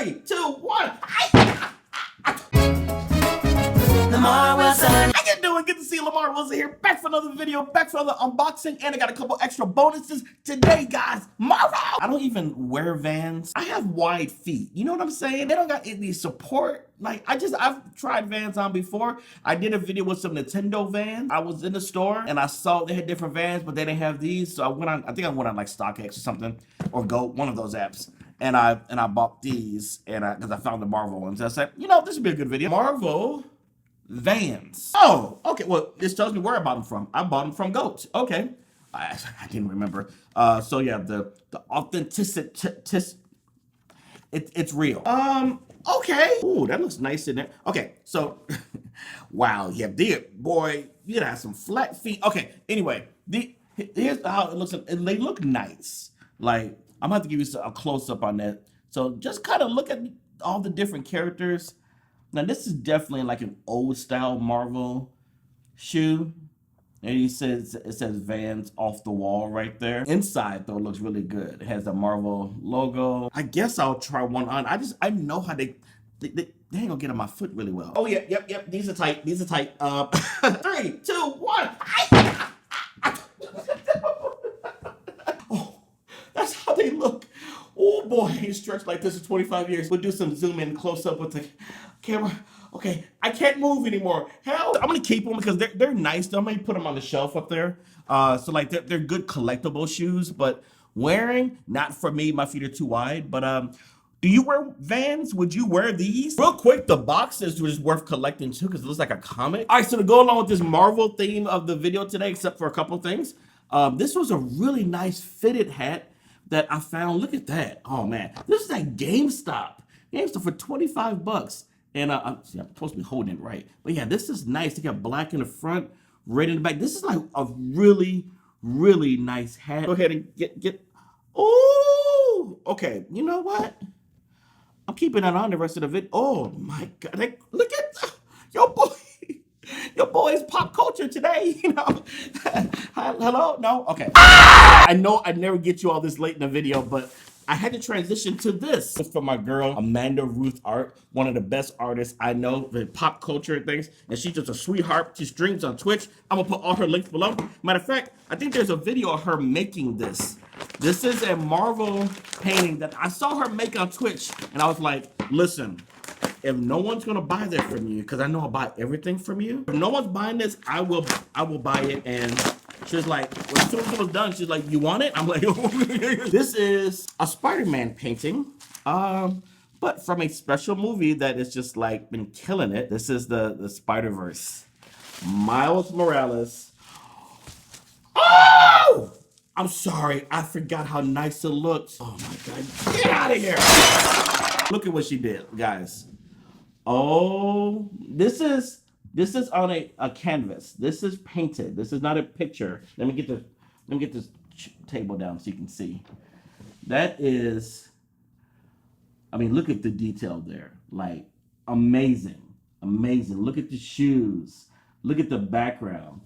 3, 2, 1. Lamarr Wilson. How you doing? Good to see you. Lamarr Wilson here, back for another video, back for another unboxing, and I got a couple extra bonuses today, guys. Marvel! I don't even wear Vans. I have wide feet. You know what I'm saying? They don't got any support. Like, I've tried Vans on before. I did a video with some Nintendo Vans. I was in the store and I saw they had different Vans, but they didn't have these. So I think I went on like StockX or something, or Go, one of those apps. And I bought these, and because I found the Marvel ones. I said, you know, this would be a good video. Marvel Vans. Oh, okay. Well, this tells me where I bought them from. I bought them from Goat. Okay. I didn't remember. So yeah, the authenticity, it's real. Okay. Ooh, that looks nice in there. Okay, so wow, yeah, boy, you gotta have some flat feet. Okay, anyway, here's how it looks. They look nice. Like, I'm gonna have to give you a close up on that. So just kind of look at all the different characters. Now this is definitely like an old style Marvel shoe. And it says Vans off the wall right there. Inside though, it looks really good. It has the Marvel logo. I guess I'll try one on. I know how they ain't gonna get on my foot really well. Oh yeah, yep. These are tight. 3, 2, 1. Oh, that's how they look. Oh boy, he's stretched like this for 25 years. We'll do some zoom in close up with the camera. Okay, I can't move anymore. Hell, I'm gonna keep them because they're nice. I'm gonna put them on the shelf up there. So like they're good collectible shoes, but wearing, not for me. My feet are too wide. But do you wear Vans? Would you wear these? Real quick, the box is just worth collecting too because it looks like a comic. All right, so to go along with this Marvel theme of the video today, except for a couple things, this was a really nice fitted hat that I found. Look at that. Oh man, this is at Gamestop. Gamestop for 25 bucks. And I'm supposed to be holding it right. But yeah, this is nice. They got black in the front, red in the back. This is like a really, really nice hat. Go ahead and get. Oh, okay. You know what? I'm keeping that on the rest of the video. Oh my God. Look at your boy. Your boy is pop culture today, you know. Hello? No? Okay. I know I never get you all this late in the video, but I had to transition to this. It's for my girl, Amanda Ruth Art, one of the best artists I know with pop culture and things. And she's just a sweetheart. She streams on Twitch. I'm gonna put all her links below. Matter of fact, I think there's a video of her making this. This is a Marvel painting that I saw her make on Twitch. And I was like, listen, if no one's gonna buy that from you, because I know I'll buy everything from you. If no one's buying this, I will buy it. And she's like, when as soon as it was done, she's like, you want it? I'm like, this is a Spider-Man painting, but from a special movie that is just like been killing it. This is the Spider-Verse. Miles Morales. Oh! I'm sorry, I forgot how nice it looks. Oh my God, get out of here. Look at what she did, guys. Oh, this is on a canvas. This is painted. This is not a picture. Let me get this table down so you can see. That is, I mean, look at the detail there. Like, amazing. Look at the shoes. Look at the background.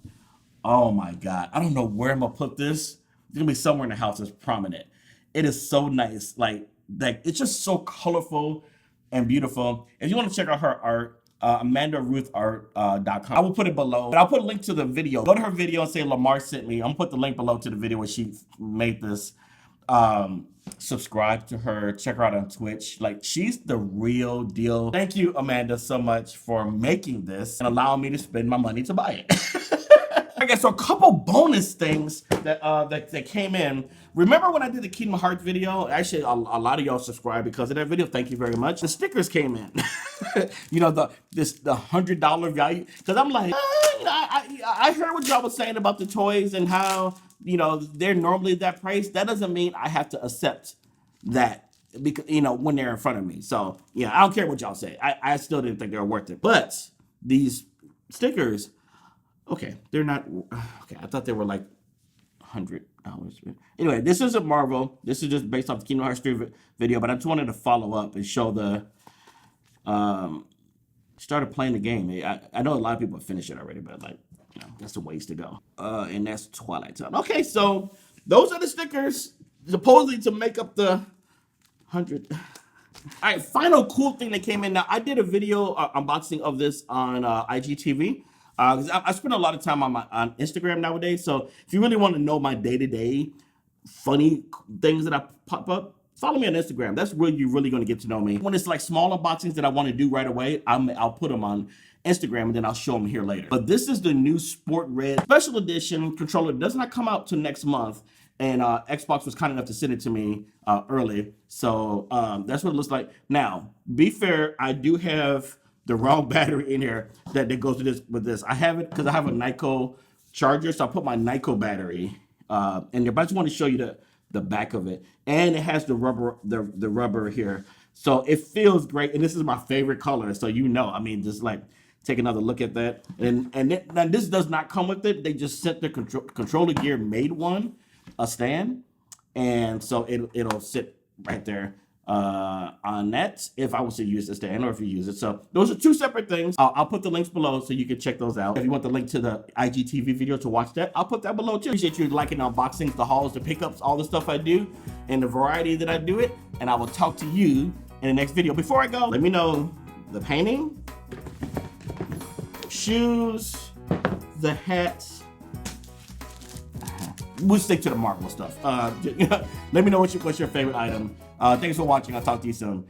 Oh my God. I don't know where I'm gonna put this. It's gonna be somewhere in the house that's prominent. It is so nice. Like it's just so colorful and beautiful. If you want to check out her art, AmandaRuthArt.com. I will put it below, but I'll put a link to the video. Go to her video and say Lamarr sent me. I'm gonna put the link below to the video where she made this. Subscribe to her, check her out on Twitch. Like, she's the real deal. Thank you, Amanda, so much for making this and allowing me to spend my money to buy it. Okay, so a couple bonus things that came in. Remember when I did the Kingdom Hearts video? Actually, a lot of y'all subscribed because of that video. Thank you very much. The stickers came in. You know, the $100 value. Because I'm like, you know, I heard what y'all was saying about the toys and how, you know, they're normally that price. That doesn't mean I have to accept that, because, you know, when they're in front of me. So yeah, I don't care what y'all say. I still didn't think they were worth it. But these stickers, okay, they're not, okay, I thought they were like $100. Anyway, this isn't Marvel. This is just based off the Kingdom Hearts 3 video, but I just wanted to follow up and show the, started playing the game. I know a lot of people have finished it already, but like, you know, that's a ways to go. And that's Twilight Town. Okay, so those are the stickers supposedly to make up the 100. All right, final cool thing that came in. Now, I did a video unboxing of this on IGTV. 'Cause I spend a lot of time on Instagram nowadays. So if you really want to know my day-to-day funny things that I pop up, follow me on Instagram. That's where you're really going to get to know me. When it's like small unboxings that I want to do right away, I'll put them on Instagram and then I'll show them here later. But this is the new Sport Red Special Edition controller. It does not come out till next month. And Xbox was kind enough to send it to me early. So that's what it looks like. Now, be fair, I do have the wrong battery in here that goes with this. I have it because I have a Nyko charger. So I put my Nyko battery in there. But I just want to show you the back of it. And it has the rubber here. So it feels great. And this is my favorite color. So I mean, just like take another look at that. And now this does not come with it. They just sent the controller gear made one. A stand, and so it'll sit right there on that if I was to use the stand or if you use it. So those are two separate things. I'll put the links below so you can check those out. If you want the link to the IGTV video to watch that, I'll put that below too. Appreciate you liking unboxings, the hauls, the pickups, all the stuff I do, and the variety that I do it. And I will talk to you in the next video. Before I go, let me know the painting, shoes, the hats. We'll stick to the Marvel stuff. Let me know what's your favorite item. Thanks for watching. I'll talk to you soon.